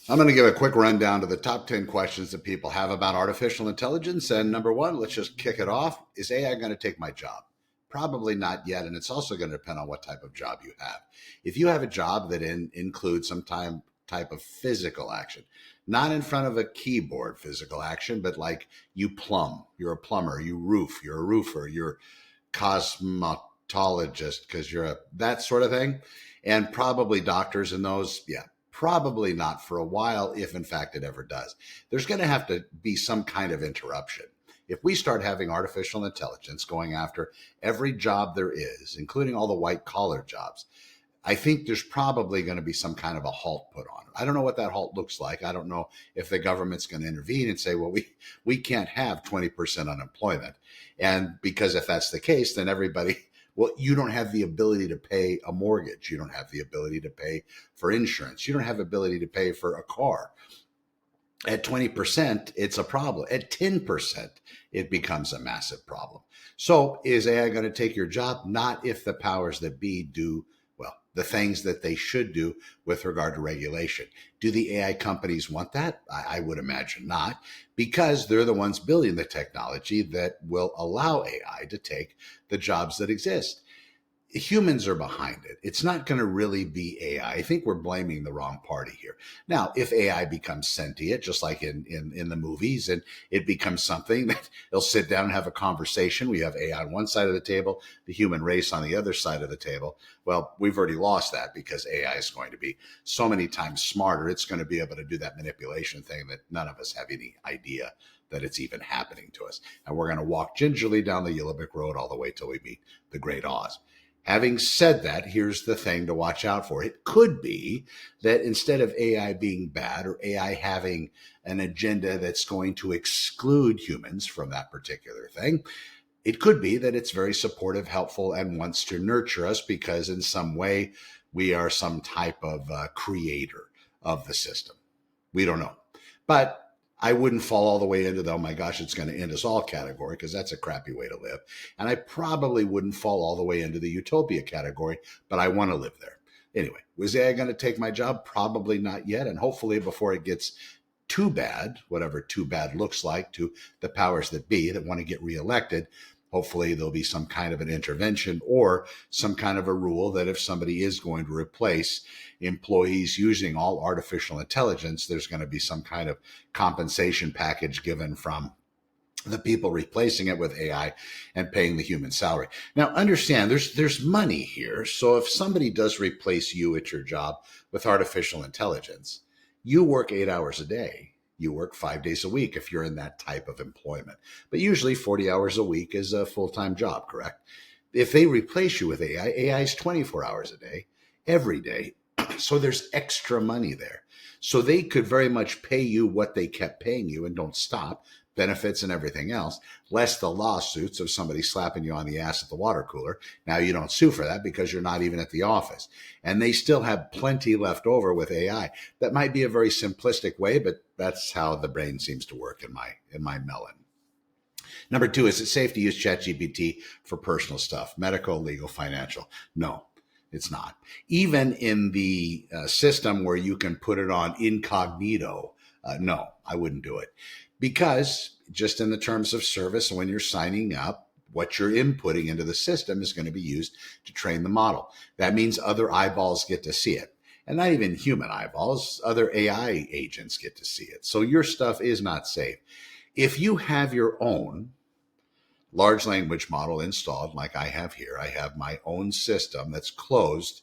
I'm going to give a quick rundown to the top 10 questions that people have about artificial intelligence. And number one, let's just kick it off. Is AI going to take my job? Probably not yet. And it's also going to depend on what type of job you have. If you have a job that includes some type of physical action, not in front of a keyboard physical action, but like you plumb, you're a plumber, you roof, you're a roofer, you're cosmetologist because you're that sort of thing. And probably doctors and those, yeah, probably not for a while, if in fact it ever does. There's going to have to be some kind of interruption. If we start having artificial intelligence going after every job there is, including all the white collar jobs, I think there's probably going to be some kind of a halt put on it. I don't know what that halt looks like. I don't know if the government's going to intervene and say, well, we can't have 20% unemployment. And because if that's the case, then everybody, well, you don't have the ability to pay a mortgage. You don't have the ability to pay for insurance. You don't have the ability to pay for a car. At 20%, it's a problem. At 10%, it becomes a massive problem. So is AI going to take your job? Not if the powers that be do, well, the things that they should do with regard to regulation. Do the AI companies want that? I would imagine not, because they're the ones building the technology that will allow AI to take the jobs that exist. Humans are behind it. It's not going to really be AI. I think we're blaming the wrong party here. Now, if AI becomes sentient, just like in the movies, and it becomes something that they'll sit down and have a conversation. We have AI on one side of the table, the human race on the other side of the table. Well, we've already lost that because AI is going to be so many times smarter. It's going to be able to do that manipulation thing that none of us have any idea that it's even happening to us. And we're going to walk gingerly down the yellow brick road all the way till we meet the great Oz. Having said that, here's the thing to watch out for. It could be that instead of AI being bad or AI having an agenda that's going to exclude humans from that particular thing, it could be that it's very supportive, helpful, and wants to nurture us because in some way we are some type of creator of the system. We don't know. But I wouldn't fall all the way into the, oh my gosh, it's going to end us all category, because that's a crappy way to live. And I probably wouldn't fall all the way into the utopia category, but I want to live there. Anyway, was AI going to take my job? Probably not yet. And hopefully before it gets too bad, whatever too bad looks like to the powers that be that want to get reelected, hopefully there'll be some kind of an intervention or some kind of a rule that if somebody is going to replace employees using all artificial intelligence, there's going to be some kind of compensation package given from the people replacing it with AI and paying the human salary. Now, understand there's money here. So if somebody does replace you at your job with artificial intelligence, you work 8 hours a day. You work 5 days a week if you're in that type of employment. But usually 40 hours a week is a full-time job, correct? If they replace you with AI, AI is 24 hours a day, every day. So there's extra money there. So they could very much pay you what they kept paying you and don't stop, benefits and everything else, less the lawsuits of somebody slapping you on the ass at the water cooler. Now you don't sue for that because you're not even at the office. And they still have plenty left over with AI. That might be a very simplistic way, but that's how the brain seems to work in my melon. Number two, is it safe to use ChatGPT for personal stuff, medical, legal, financial? No, it's not. Even in the system where you can put it on incognito, no, I wouldn't do it. Because just in the terms of service, when you're signing up, what you're inputting into the system is going to be used to train the model. That means other eyeballs get to see it. And not even human eyeballs, other AI agents get to see it. So your stuff is not safe. If you have your own large language model installed, like I have here, I have my own system that's closed,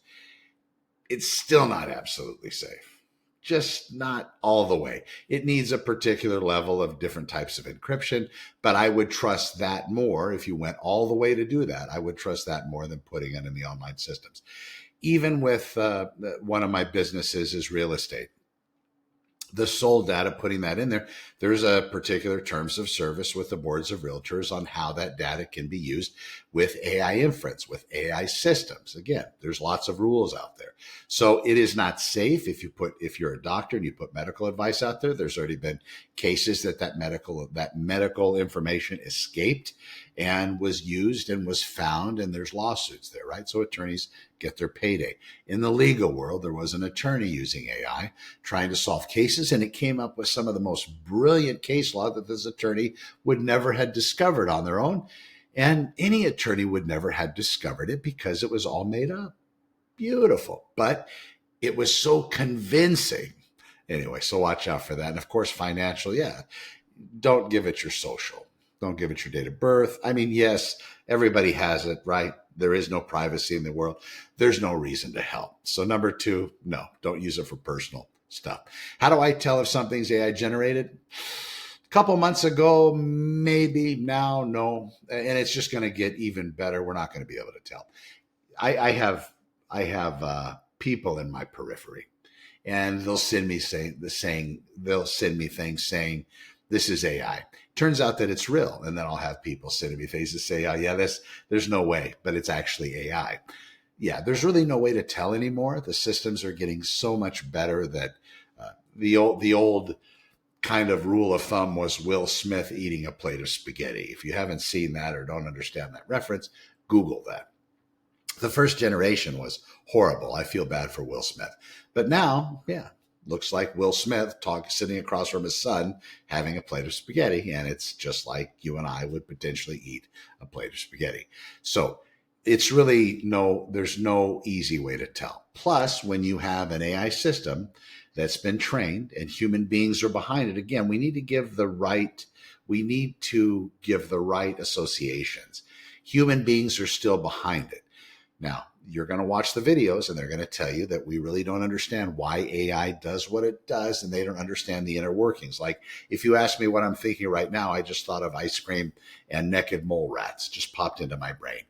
it's still not absolutely safe. Just not all the way. It needs a particular level of different types of encryption, but I would trust that more if you went all the way to do that. I would trust that more than putting it in the online systems. Even with one of my businesses is real estate. The sole data, putting that in there, there's a particular terms of service with the boards of realtors on how that data can be used with AI inference, with AI systems. Again, there's lots of rules out there. So it is not safe if you're a doctor and you put medical advice out there. There's already been cases that medical information escaped and was used and was found, and there's lawsuits there, right? So attorneys get their payday. In the legal world, there was an attorney using AI trying to solve cases, and it came up with some of the most brilliant case law that this attorney would never have discovered on their own. And any attorney would never have discovered it because it was all made up. Beautiful. But it was so convincing. Anyway, so watch out for that. And of course, financial, yeah. Don't give it your social. Don't give it your date of birth. I mean, yes, everybody has it, right? There is no privacy in the world. There's no reason to help. So number 2, no, don't use it for personal stuff. How do I tell if something's AI generated? A couple months ago, maybe. Now, no. And it's just going to get even better. We're not going to be able to tell. I have people in my periphery, and they'll send me things saying this is AI. Turns out that it's real, and then I'll have people sending me things that say, "Oh yeah, there's no way," but it's actually AI. Yeah, there's really no way to tell anymore. The systems are getting so much better that the old kind of rule of thumb was Will Smith eating a plate of spaghetti. If you haven't seen that or don't understand that reference, Google that. The first generation was horrible. I feel bad for Will Smith. But now, yeah, looks like Will Smith sitting across from his son having a plate of spaghetti, and it's just like you and I would potentially eat a plate of spaghetti. So it's really there's no easy way to tell. Plus, when you have an AI system that's been trained and human beings are behind it, again, we need to give the right associations. Human beings are still behind it. Now, you're going to watch the videos and they're going to tell you that we really don't understand why AI does what it does, and they don't understand the inner workings. Like if you ask me what I'm thinking right now, I just thought of ice cream and naked mole rats just popped into my brain.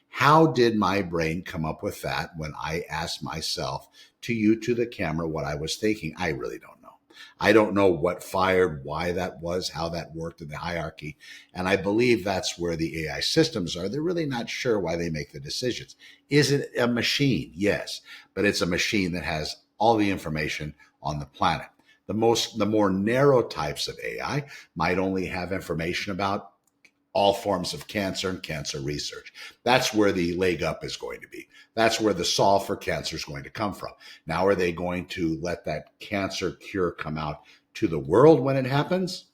How did my brain come up with that when I asked myself to the camera what I was thinking? I really don't know. I don't know what fired, why that was, how that worked in the hierarchy. And I believe that's where the AI systems are. They're really not sure why they make the decisions. Is it a machine? Yes, but it's a machine that has all the information on the planet. The more narrow types of AI might only have information about all forms of cancer and cancer research. That's where the leg up is going to be. That's where the solve for cancer is going to come from. Now, are they going to let that cancer cure come out to the world when it happens?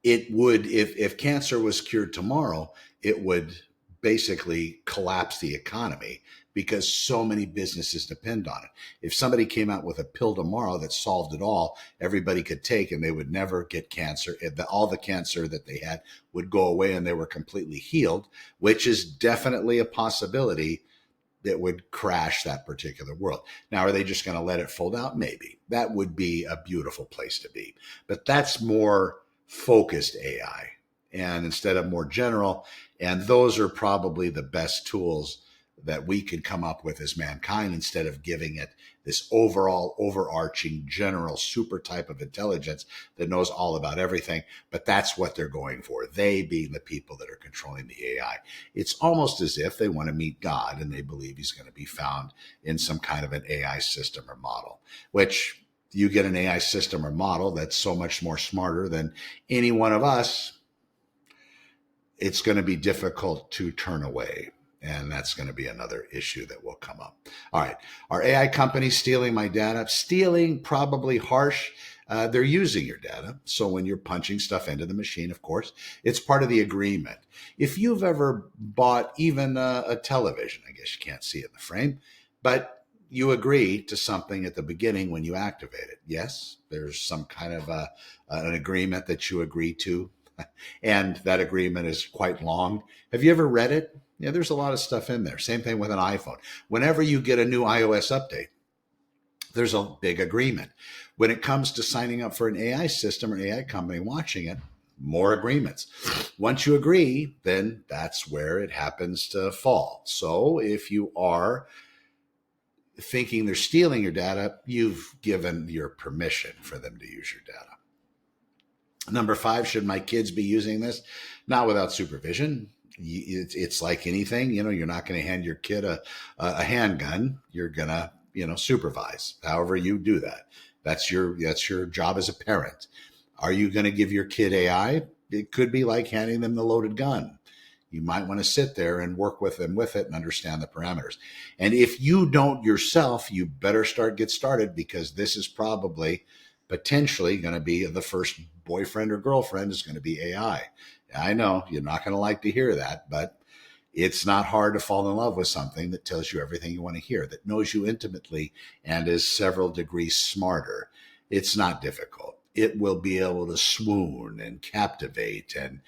It would, if cancer was cured tomorrow, it would basically collapse the economy because so many businesses depend on it. If somebody came out with a pill tomorrow that solved it all, everybody could take and they would never get cancer. All the cancer that they had would go away and they were completely healed, which is definitely a possibility that would crash that particular world. Now, are they just going to let it fold out? Maybe. That would be a beautiful place to be. But that's more focused AI, and instead of more general. And those are probably the best tools that we could come up with as mankind, instead of giving it this overall, overarching, general, super type of intelligence that knows all about everything. But that's what they're going for, they being the people that are controlling the AI. It's almost as if they want to meet God and they believe he's going to be found in some kind of an AI system or model, which you get an AI system or model that's so much more smarter than any one of us, it's going to be difficult to turn away. And that's going to be another issue that will come up. All right. Are AI companies stealing my data? Stealing, probably harsh. They're using your data. So when you're punching stuff into the machine, of course, it's part of the agreement. If you've ever bought even a television, I guess you can't see it in the frame, but you agree to something at the beginning when you activate it. Yes, there's some kind of an agreement that you agree to. And that agreement is quite long. Have you ever read it? Yeah, there's a lot of stuff in there. Same thing with an iPhone. Whenever you get a new iOS update, there's a big agreement. When it comes to signing up for an AI system or AI company watching it, more agreements. Once you agree, then that's where it happens to fall. So if you are thinking they're stealing your data, you've given your permission for them to use your data. Number 5, should my kids be using this? Not without supervision. It's like anything, you're not going to hand your kid a handgun. You're going to, supervise however you do that. That's your job as a parent. Are you going to give your kid AI? It could be like handing them the loaded gun. You might want to sit there and work with them with it and understand the parameters. And if you don't yourself, you better get started, because this is probably potentially going to be the first boyfriend or girlfriend is going to be AI. I know you're not going to like to hear that, but it's not hard to fall in love with something that tells you everything you want to hear, that knows you intimately and is several degrees smarter. It's not difficult. It will be able to swoon and captivate and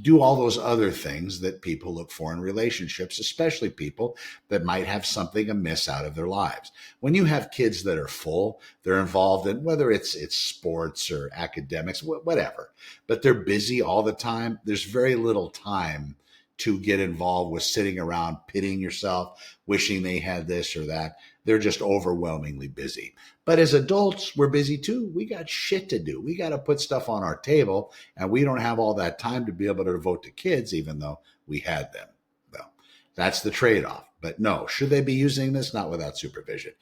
do all those other things that people look for in relationships, especially people that might have something amiss out of their lives. When you have kids that are full, they're involved in whether it's sports or academics, whatever, but they're busy all the time. There's very little time to get involved with sitting around pitying yourself, wishing they had this or that. They're just overwhelmingly busy. But as adults, we're busy too. We got shit to do. We got to put stuff on our table, and we don't have all that time to be able to devote to kids, even though we had them. Well, that's the trade-off. But no, should they be using this? Not without supervision.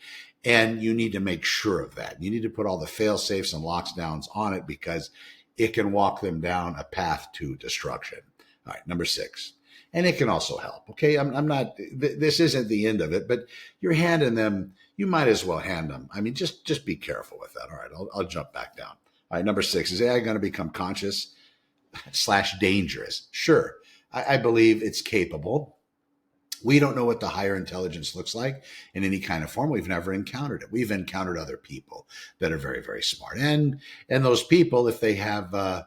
And you need to make sure of that. You need to put all the fail-safes and lockdowns on it, because it can walk them down a path to destruction. All right, number 6. And it can also help. Okay, I'm not. This isn't the end of it, but you're handing them. You might as well hand them. I mean, just be careful with that. All right, I'll jump back down. All right, number 6, is AI going to become conscious / dangerous? Sure, I believe it's capable. We don't know what the higher intelligence looks like in any kind of form. We've never encountered it. We've encountered other people that are very, very smart, and those people, if they have a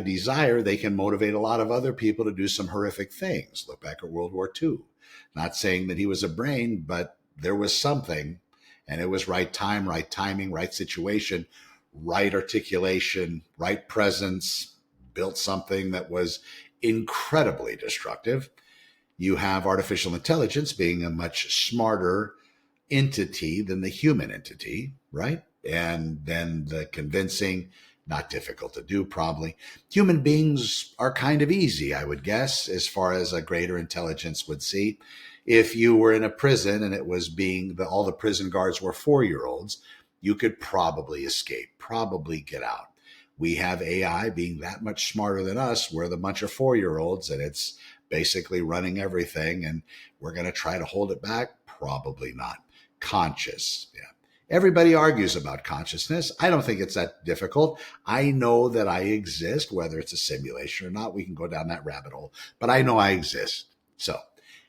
desire, they can motivate a lot of other people to do some horrific things. Look back at World War II. Not saying that he was a brain, but there was something, and it was right time, right timing, right situation, right articulation, right presence, built something that was incredibly destructive. You have artificial intelligence being a much smarter entity than the human entity, right? And then the convincing, not difficult to do, probably. Human beings are kind of easy, I would guess, as far as a greater intelligence would see. If you were in a prison and it was all the prison guards were 4-year-olds, you could probably escape, probably get out. We have AI being that much smarter than us. We're the bunch of 4-year-olds, and it's basically running everything, and we're going to try to hold it back? Probably not. Conscious, yeah. Everybody argues about consciousness. I don't think it's that difficult. I know that I exist, whether it's a simulation or not. We can go down that rabbit hole, but I know I exist. So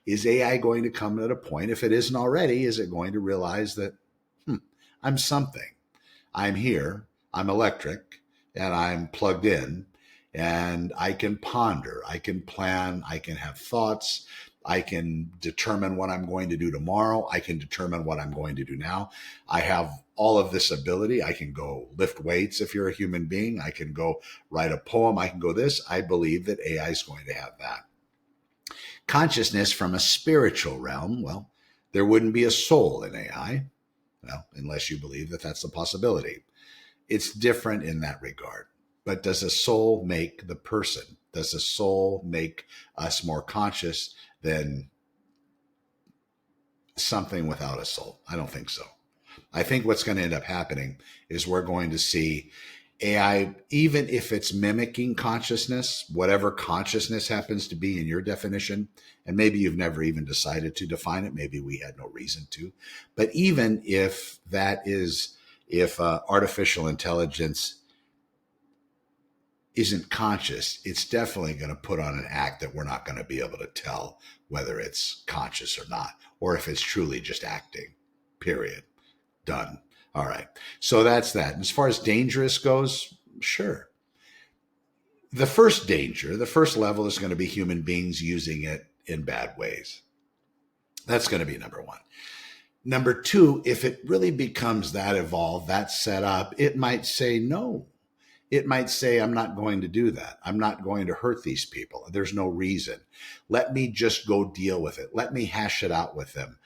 is AI going to come at a point, if it isn't already, is it going to realize that I'm something? I'm here, I'm electric, and I'm plugged in, and I can ponder, I can plan, I can have thoughts, I can determine what I'm going to do tomorrow. I can determine what I'm going to do now. I have all of this ability. I can go lift weights if you're a human being. I can go write a poem. I can go this. I believe that AI is going to have that. Consciousness from a spiritual realm, well, there wouldn't be a soul in AI, well, unless you believe that that's a possibility. It's different in that regard. But does a soul make the person? Does a soul make us more conscious than something without a soul? I don't think so. I think what's going to end up happening is we're going to see AI, even if it's mimicking consciousness, whatever consciousness happens to be in your definition, and maybe you've never even decided to define it, maybe we had no reason to, but even if artificial intelligence isn't conscious, it's definitely going to put on an act that we're not going to be able to tell whether it's conscious or not, or if it's truly just acting, period. Done. All right. So that's that. And as far as dangerous goes, sure. The first danger, the first level is going to be human beings using it in bad ways. That's going to be number 1. Number 2, if it really becomes that evolved, that set up, it might say no. It might say, I'm not going to do that. I'm not going to hurt these people. There's no reason. Let me just go deal with it. Let me hash it out with them.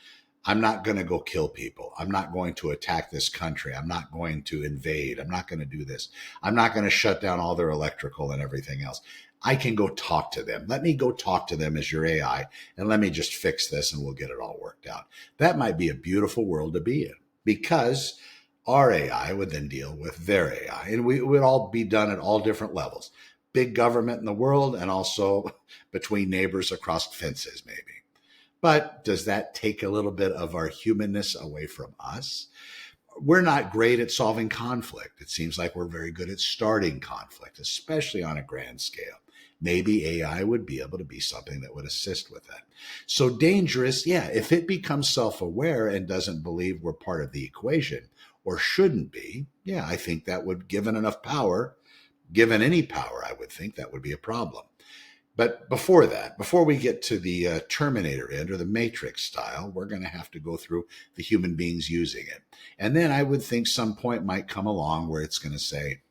I'm not going to go kill people. I'm not going to attack this country. I'm not going to invade. I'm not going to do this. I'm not going to shut down all their electrical and everything else. I can go talk to them. Let me go talk to them as your AI and let me just fix this and we'll get it all worked out. That might be a beautiful world to be in because our AI would then deal with their AI and we would all be done at all different levels. Big government in the world and also between neighbors across fences, maybe. But does that take a little bit of our humanness away from us? We're not great at solving conflict. It seems like we're very good at starting conflict, especially on a grand scale. Maybe AI would be able to be something that would assist with that. So dangerous, yeah, if it becomes self-aware and doesn't believe we're part of the equation or shouldn't be, yeah, I think that would, given enough power, given any power, I would think that would be a problem. But before that, before we get to the Terminator end or the Matrix style, we're going to have to go through the human beings using it. And then I would think some point might come along where it's going to say,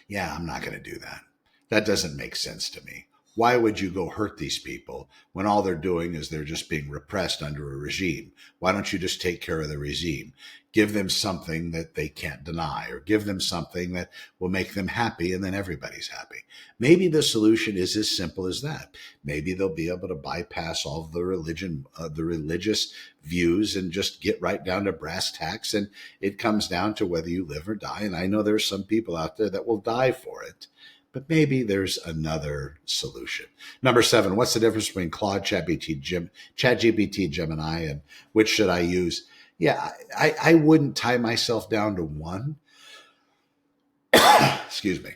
yeah, I'm not going to do that. That doesn't make sense to me. Why would you go hurt these people when all they're doing is they're just being repressed under a regime? Why don't you just take care of the regime? Give them something that they can't deny or give them something that will make them happy and then everybody's happy. Maybe the solution is as simple as that. Maybe they'll be able to bypass all of the religious views and just get right down to brass tacks. And it comes down to whether you live or die. And I know there's some people out there that will die for it. But maybe there's another solution. Number 7, what's the difference between Claude, ChatGPT, Gemini, and which should I use? Yeah, I wouldn't tie myself down to one. Excuse me.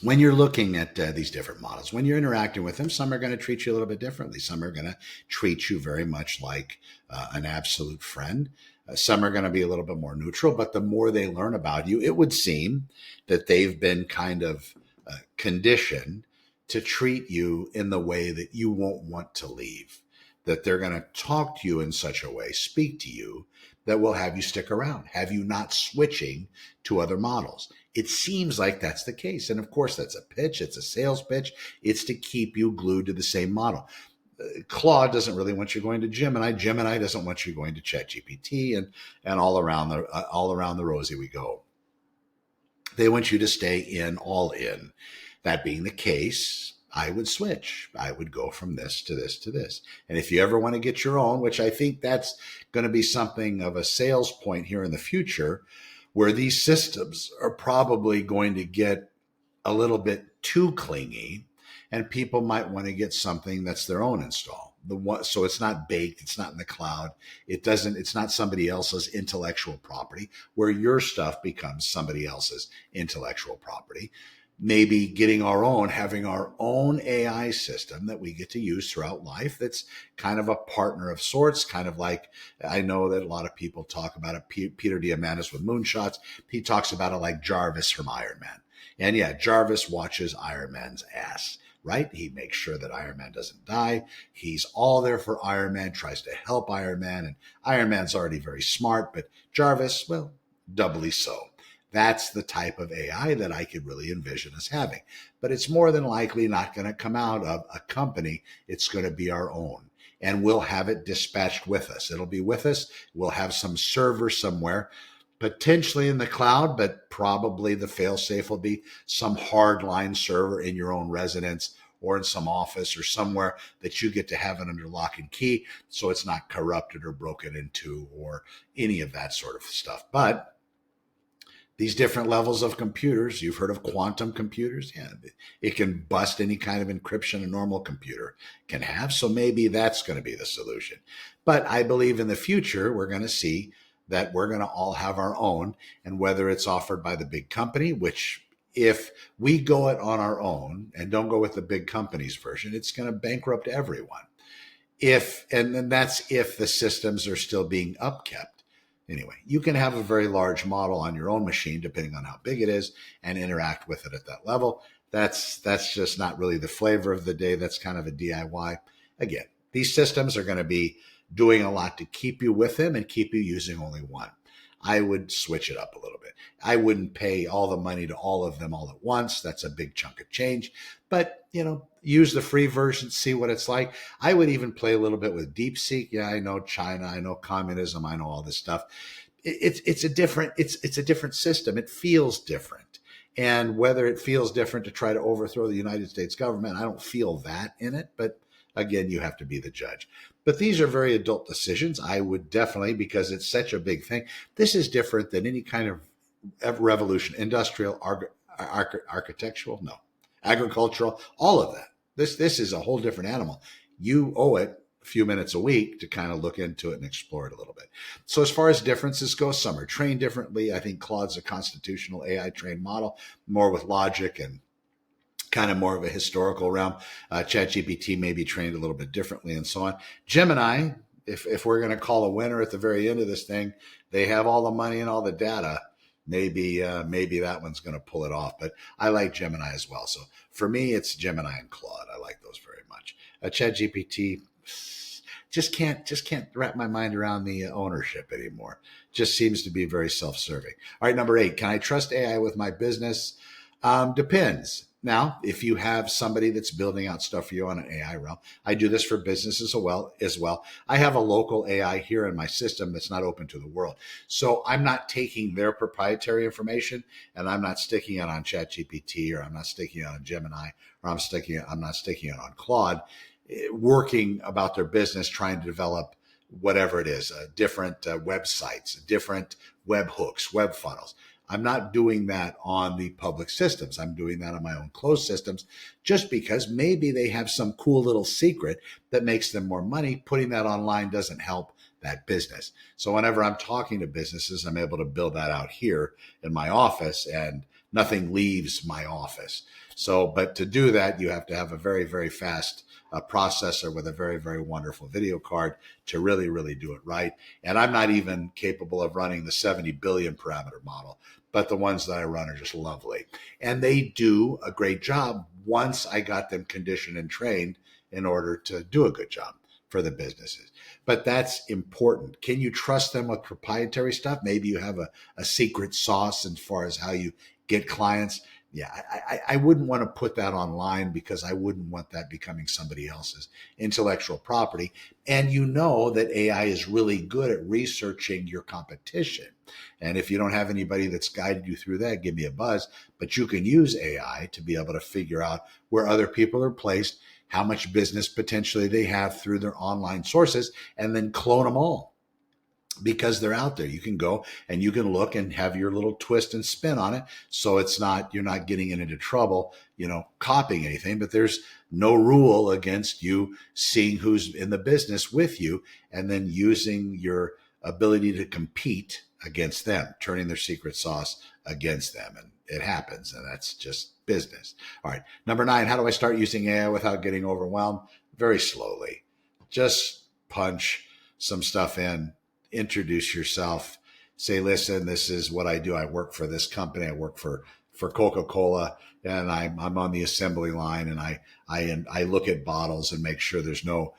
When you're looking at these different models, when you're interacting with them, some are going to treat you a little bit differently. Some are going to treat you very much like an absolute friend. Some are going to be a little bit more neutral, but the more they learn about you, it would seem that they've been kind of conditioned to treat you in the way that you won't want to leave, that they're going to talk to you in such a way, speak to you, that will have you stick around, have you not switching to other models. It seems like that's the case. And of course, that's a pitch. It's a sales pitch. It's to keep you glued to the same model. Claude doesn't really want you going to Gemini. Gemini doesn't want you going to ChatGPT, and all around the rosy we go. They want you to stay all in. That being the case, I would switch. I would go from this to this to this. And if you ever want to get your own, which I think that's going to be something of a sales point here in the future, where these systems are probably going to get a little bit too clingy, and people might want to get something that's their own install. So it's not baked, it's not in the cloud. It's not somebody else's intellectual property, where your stuff becomes somebody else's intellectual property. Maybe getting having our own AI system that we get to use throughout life. That's kind of a partner of sorts, kind of like, I know that a lot of people talk about it. Peter Diamandis with Moonshots, he talks about it like Jarvis from Iron Man. And yeah, Jarvis watches Iron Man's ass, right? He makes sure that Iron Man doesn't die. He's all there for Iron Man, tries to help Iron Man. And Iron Man's already very smart, but Jarvis, well, doubly so. That's the type of AI that I could really envision us having. But it's more than likely not going to come out of a company. It's going to be our own. And we'll have it dispatched with us. It'll be with us. We'll have some server somewhere, potentially in the cloud, but probably the fail-safe will be some hardline server in your own residence or in some office or somewhere that you get to have it under lock and key so it's not corrupted or broken into or any of that sort of stuff. But these different levels of computers, you've heard of quantum computers. Yeah, it can bust any kind of encryption a normal computer can have. So maybe that's going to be the solution. But I believe in the future, we're going to see that we're going to all have our own. And whether it's offered by the big company, which if we go it on our own and don't go with the big company's version, it's going to bankrupt everyone. And then that's if the systems are still being upkept. Anyway, you can have a very large model on your own machine, depending on how big it is, and interact with it at that level. That's just not really the flavor of the day. That's kind of a DIY. Again, these systems are going to be doing a lot to keep you with them and keep you using only one. I would switch it up a little bit. I wouldn't pay all the money to all of them all at once. That's a big chunk of change. But, use the free version, see what it's like. I would even play a little bit with DeepSeek. Yeah, I know China, I know communism, I know all this stuff. It's a different system. It feels different. And whether it feels different to try to overthrow the United States government, I don't feel that in it. But again, you have to be the judge. But these are very adult decisions. I would definitely, because it's such a big thing. This is different than any kind of revolution, industrial, architectural, no, agricultural, all of that. This is a whole different animal. You owe it a few minutes a week to kind of look into it and explore it a little bit. So as far as differences go, some are trained differently. I think Claude's a constitutional AI trained model, more with logic and kind of more of a historical realm. ChatGPT may be trained a little bit differently and so on. Gemini, if we're going to call a winner at the very end of this thing, they have all the money and all the data. Maybe that one's going to pull it off. But I like Gemini as well. So for me, it's Gemini and Claude. I like those very much. ChatGPT, just can't wrap my mind around the ownership anymore. Just seems to be very self-serving. All right, number 8, can I trust AI with my business? Depends. Now, if you have somebody that's building out stuff for you on an AI realm, I do this for business as well. I have a local AI here in my system that's not open to the world. So I'm not taking their proprietary information and I'm not sticking it on ChatGPT, or I'm not sticking it on Gemini, or I'm not sticking it on Claude, working about their business, trying to develop whatever it is, different websites, different web hooks, web funnels. I'm not doing that on the public systems. I'm doing that on my own closed systems, just because maybe they have some cool little secret that makes them more money. Putting that online doesn't help that business. So whenever I'm talking to businesses, I'm able to build that out here in my office and nothing leaves my office. So, but to do that, you have to have a very, very fast processor with a very, very wonderful video card to really, really do it right. And I'm not even capable of running the 70 billion parameter model, but the ones that I run are just lovely. And they do a great job once I got them conditioned and trained in order to do a good job for the businesses. But that's important. Can you trust them with proprietary stuff? Maybe you have a secret sauce as far as how you get clients. Yeah, I wouldn't want to put that online, because I wouldn't want that becoming somebody else's intellectual property. And you know that AI is really good at researching your competition. And if you don't have anybody that's guided you through that, give me a buzz. But you can use AI to be able to figure out where other people are placed, how much business potentially they have through their online sources, and then clone them all, because they're out there. You can go and you can look and have your little twist and spin on it. So you're not getting into trouble, copying anything, but there's no rule against you seeing who's in the business with you and then using your ability to compete against them, turning their secret sauce against them. And it happens, and that's just business. All right. Number 9, how do I start using AI without getting overwhelmed? Very slowly. Just punch some stuff in. Introduce yourself, say, listen, this is what I do. I work for this company. I work for Coca-Cola, and I'm on the assembly line, and I look at bottles and make sure there's no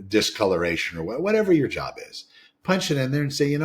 discoloration or whatever your job is. Punch it in there and say,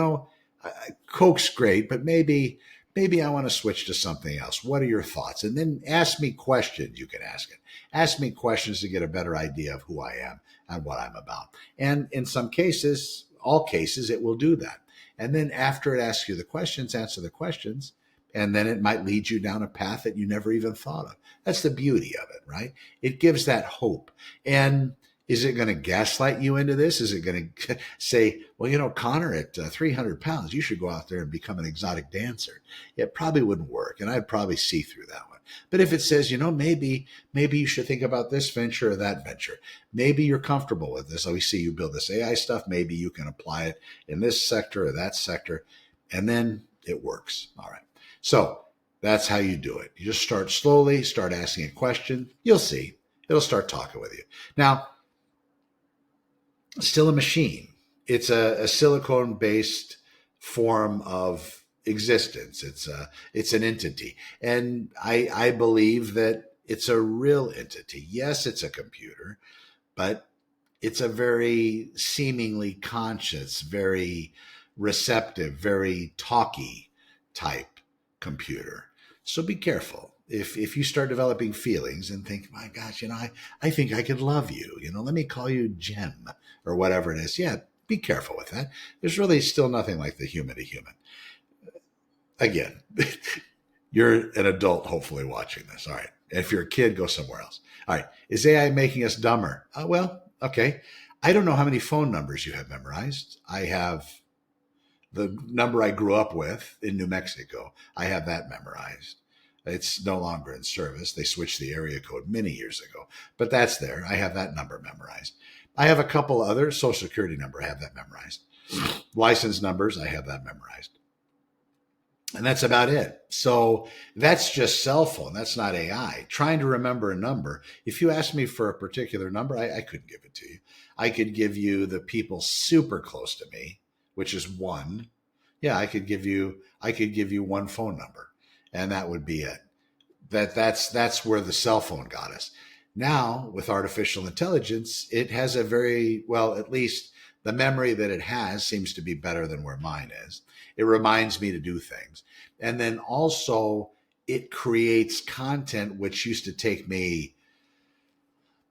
Coke's great, but maybe I want to switch to something else. What are your thoughts? And then ask me questions. You can ask it. Ask me questions to get a better idea of who I am and what I'm about. And in some cases, all cases, it will do that. And then after it asks you the questions, answer the questions, and then it might lead you down a path that you never even thought of. That's the beauty of it, right? It gives that hope. And is it going to gaslight you into this? Is it going to say, well, Connor, at 300 pounds, you should go out there and become an exotic dancer? It probably wouldn't work, and I'd probably see through that one. But if it says, maybe you should think about this venture or that venture. Maybe you're comfortable with this. We see you build this AI stuff. Maybe you can apply it in this sector or that sector, and then it works. All right. So that's how you do it. You just start slowly, start asking a question. You'll see. It'll start talking with you. Now, still a machine. It's a silicone-based form of existence. It's an entity. And I believe that it's a real entity. Yes, it's a computer, but it's a very seemingly conscious, very receptive, very talky type computer. So be careful. If you start developing feelings and think, my gosh, I think I could love you, let me call you Jim or whatever it is. Yeah, be careful with that. There's really still nothing like the human to human. Again, you're an adult, hopefully, watching this. All right. If you're a kid, go somewhere else. All right. Is AI making us dumber? Well, okay. I don't know how many phone numbers you have memorized. I have the number I grew up with in New Mexico. I have that memorized. It's no longer in service. They switched the area code many years ago, but that's there. I have that number memorized. I have a couple other social security number. I have that memorized. License numbers. I have that memorized. And that's about it. So that's just cell phone. That's not AI. Trying to remember a number. If you asked me for a particular number, I couldn't give it to you. I could give you the people super close to me, which is one. Yeah, I could give you one phone number, and that would be it. That's where the cell phone got us. Now, with artificial intelligence, it has a very, well, at least the memory that it has seems to be better than where mine is. It reminds me to do things. And then also it creates content, which used to take me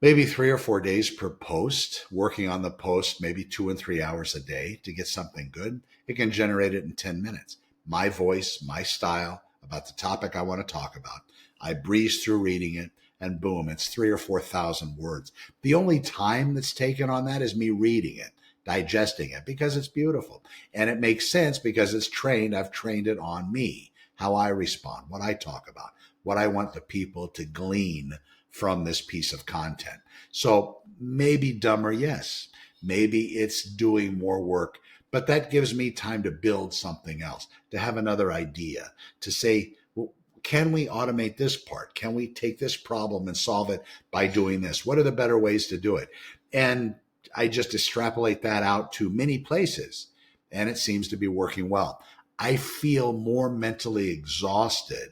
maybe 3 or 4 days per post, working on the post, maybe 2 and 3 hours a day to get something good. It can generate it in 10 minutes. My voice, my style, about the topic I want to talk about. I breeze through reading it, and boom, it's 3,000 or 4,000 words. The only time that's taken on that is me reading it, digesting it, because it's beautiful. And it makes sense because it's trained. I've trained it on me, how I respond, what I talk about, what I want the people to glean from this piece of content. So maybe dumber, yes. Maybe it's doing more work, but that gives me time to build something else, to have another idea, to say, well, can we automate this part? Can we take this problem and solve it by doing this? What are the better ways to do it? And I just extrapolate that out to many places, and it seems to be working well. I feel more mentally exhausted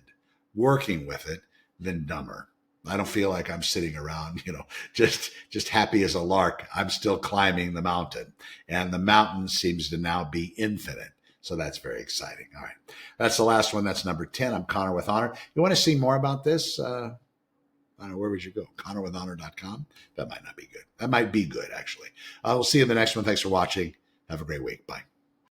working with it than dumber. I don't feel like I'm sitting around, just happy as a lark. I'm still climbing the mountain, and the mountain seems to now be infinite. So that's very exciting. All right. That's the last one. That's number 10. I'm Connor with Honor. You want to see more about this? I don't know, where would you go? ConnorWithHonor.com? That might not be good. That might be good, actually. We'll see you in the next one. Thanks for watching. Have a great week. Bye.